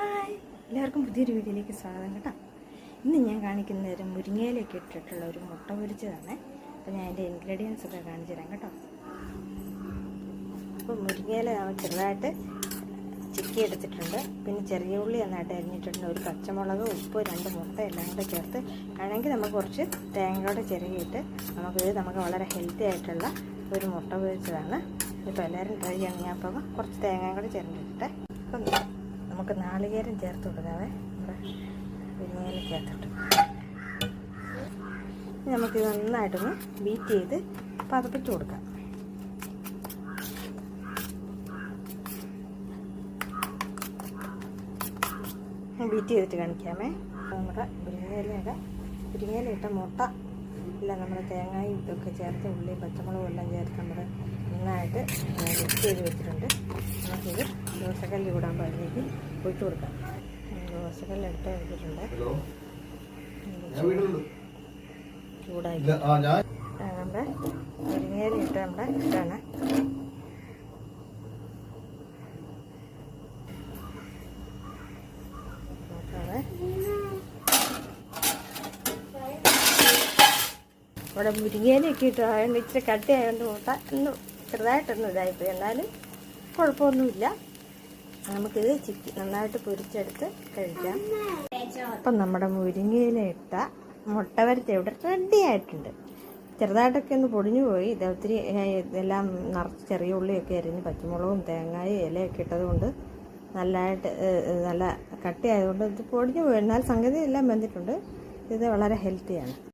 Hi, എല്ലാവർക്കും പുതിയൊരു വീഡിയോയിലേക്ക് സ്വാഗതം കേട്ടോ. ഇന്ന് ഞാൻ കാണിക്കുന്ന ഒരു മുരിങ്ങയിലേക്ക് ഇട്ടിട്ടുള്ള ഒരു മുട്ട പൊരിച്ചതാണ്. അപ്പോൾ ഞാൻ അതിൻ്റെ ഇൻഗ്രീഡിയൻസ് ഒക്കെ കാണിച്ചു തരാം കേട്ടോ. അപ്പോൾ മുരിങ്ങയില നമ്മൾ ചെറുതായിട്ട് ചിക്കി എടുത്തിട്ടുണ്ട്. പിന്നെ ചെറിയ ഉള്ളി നന്നായിട്ട് അരിഞ്ഞിട്ടുണ്ട്. ഒരു പച്ചമുളക്, ഉപ്പ്, 2 മുട്ട എല്ലാം കൂടെ ചേർത്ത് ആണെങ്കിൽ നമുക്ക് കുറച്ച് തേങ്ങയോടെ ചിരകിയിട്ട് നമുക്ക് വളരെ ഹെൽത്തി ആയിട്ടുള്ള ഒരു മുട്ട പൊരിച്ചതാണ്. ഇപ്പോൾ എല്ലാവരും ട്രൈ ചെയ്യണം. ഞാൻ അപ്പോൾ കുറച്ച് തേങ്ങയും കൂടെ ചേർത്തിട്ടെ. അപ്പം നമുക്ക് നാളികേരം ചേർത്ത് കൊടുക്കാവേ. നമ്മുടെ മുരിങ്ങയില ചേർത്തിട്ട് നമുക്കിത് നന്നായിട്ടൊന്ന് ബീറ്റ് ചെയ്ത് പതപ്പിച്ച് കൊടുക്കാം. ബീറ്റ് ചെയ്തിട്ട് കാണിക്കാമേ. നമ്മുടെ മുരിങ്ങയില ഇട്ട മുട്ട എല്ലാം നമ്മൾ തേങ്ങയും ഇതൊക്കെ ചേർത്ത് ഉള്ളിയും പച്ചമുളകും എല്ലാം ചേർത്ത് നമ്മൾ നന്നായിട്ട് മിക്സ് ചെയ്ത് വെച്ചിട്ടുണ്ട്. നമുക്കിത് ദോശക്കല്ല് ചൂടാകുമ്പോൾ അതിലേക്ക് ഒഴിച്ചു കൊടുക്കാം. ദോശക്കല്ല് എടുത്ത് വെച്ചിട്ടുണ്ട്. ചൂടായി നമ്മുടെ മുരിങ്ങയില ഇട്ട് നമ്മുടെ ഇട്ടാണ്. ഇവിടെ മുരിങ്ങയിലൊക്കെ ഇട്ട് ആയതുകൊണ്ട് ഇച്ചിരി കട്ടി ആയതുകൊണ്ട് മുട്ട ചെറുതായിട്ടൊന്നും ഇതായിപ്പോയി. എന്നാലും കുഴപ്പമൊന്നുമില്ല. നമുക്കിത് നന്നായിട്ട് പൊരിച്ചെടുത്ത് കഴിക്കാം. അപ്പം നമ്മുടെ മുരിങ്ങയില ഇട്ട മുട്ട വരച്ച ഇവിടെ റെഡി ആയിട്ടുണ്ട്. ചെറുതായിട്ടൊക്കെ ഒന്ന് പൊടിഞ്ഞു പോയി. ഇത് ഒത്തിരി ഇതെല്ലാം നിറച്ച് ചെറിയ ഉള്ളിയൊക്കെ അരിഞ്ഞ് പച്ചമുളകും തേങ്ങയും ഇലയൊക്കെ ഇട്ടത് കൊണ്ട് നല്ല കട്ടി ആയതുകൊണ്ട് ഇത് പൊടിഞ്ഞു പോയി. എന്നാൽ സംഗതി എല്ലാം വെന്തിട്ടുണ്ട്. ഇത് വളരെ ഹെൽത്തിയാണ്.